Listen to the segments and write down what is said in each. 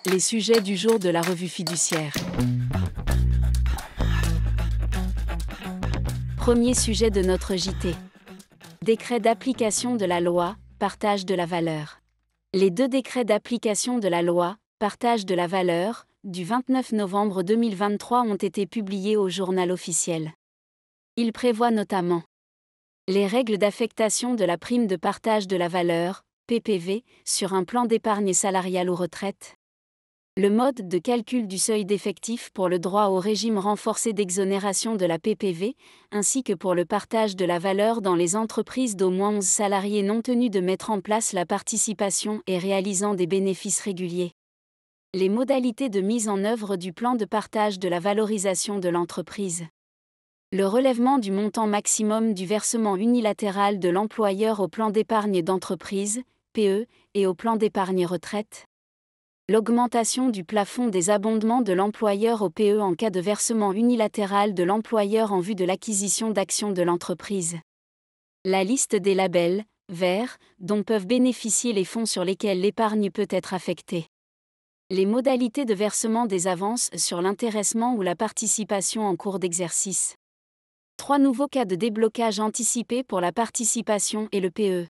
Les sujets du jour de la revue fiduciaire. Premier sujet de notre JT. Décret d'application de la loi, partage de la valeur. Les deux décrets d'application de la loi, partage de la valeur, du 29 novembre 2023 ont été publiés au Journal officiel. Ils prévoient notamment les règles d'affectation de la prime de partage de la valeur, PPV, sur un plan d'épargne salariale ou retraite. Le mode de calcul du seuil d'effectif pour le droit au régime renforcé d'exonération de la PPV, ainsi que pour le partage de la valeur dans les entreprises d'au moins 11 salariés non tenus de mettre en place la participation et réalisant des bénéfices réguliers. Les modalités de mise en œuvre du plan de partage de la valorisation de l'entreprise. Le relèvement du montant maximum du versement unilatéral de l'employeur au plan d'épargne d'entreprise, PE, et au plan d'épargne retraite. L'augmentation du plafond des abondements de l'employeur au PE en cas de versement unilatéral de l'employeur en vue de l'acquisition d'actions de l'entreprise. La liste des labels, verts, dont peuvent bénéficier les fonds sur lesquels l'épargne peut être affectée. Les modalités de versement des avances sur l'intéressement ou la participation en cours d'exercice. 3 nouveaux cas de déblocage anticipé pour la participation et le PE.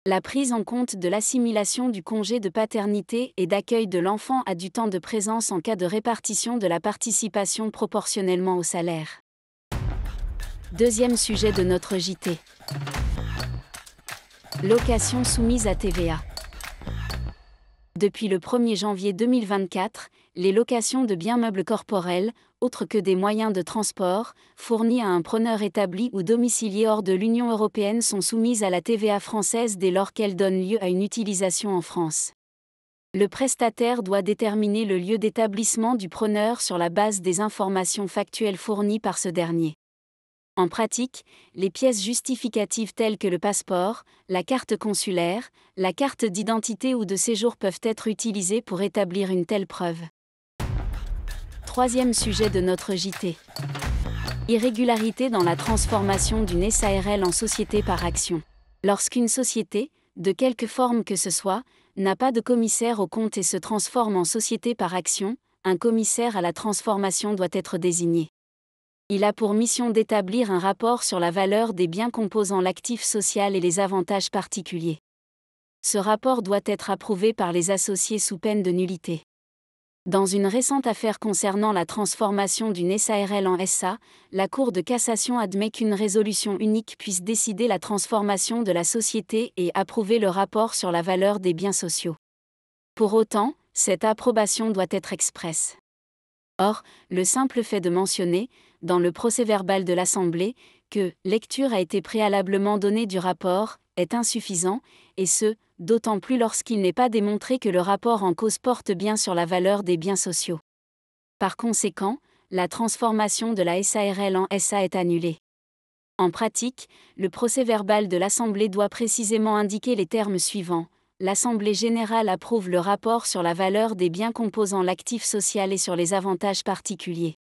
La prise en compte de l'assimilation du congé de paternité et d'accueil de l'enfant à du temps de présence en cas de répartition de la participation proportionnellement au salaire. Deuxième sujet de notre JT. Location soumise à TVA. Depuis le 1er janvier 2024, les locations de biens meubles corporels, autres que des moyens de transport, fournis à un preneur établi ou domicilié hors de l'Union européenne sont soumises à la TVA française dès lors qu'elles donnent lieu à une utilisation en France. Le prestataire doit déterminer le lieu d'établissement du preneur sur la base des informations factuelles fournies par ce dernier. En pratique, les pièces justificatives telles que le passeport, la carte consulaire, la carte d'identité ou de séjour peuvent être utilisées pour établir une telle preuve. Troisième sujet de notre JT. Irrégularité dans la transformation d'une SARL en société par action. Lorsqu'une société, de quelque forme que ce soit, n'a pas de commissaire aux comptes et se transforme en société par action, un commissaire à la transformation doit être désigné. Il a pour mission d'établir un rapport sur la valeur des biens composant l'actif social et les avantages particuliers. Ce rapport doit être approuvé par les associés sous peine de nullité. Dans une récente affaire concernant la transformation d'une SARL en SA, la Cour de cassation admet qu'une résolution unique puisse décider la transformation de la société et approuver le rapport sur la valeur des biens sociaux. Pour autant, cette approbation doit être expresse. Or, le simple fait de mentionner, dans le procès-verbal de l'Assemblée, que « lecture a été préalablement donnée du rapport » est insuffisant, et ce, d'autant plus lorsqu'il n'est pas démontré que le rapport en cause porte bien sur la valeur des biens sociaux. Par conséquent, la transformation de la SARL en SA est annulée. En pratique, le procès-verbal de l'Assemblée doit précisément indiquer les termes suivants. L'Assemblée générale approuve le rapport sur la valeur des biens composant l'actif social et sur les avantages particuliers.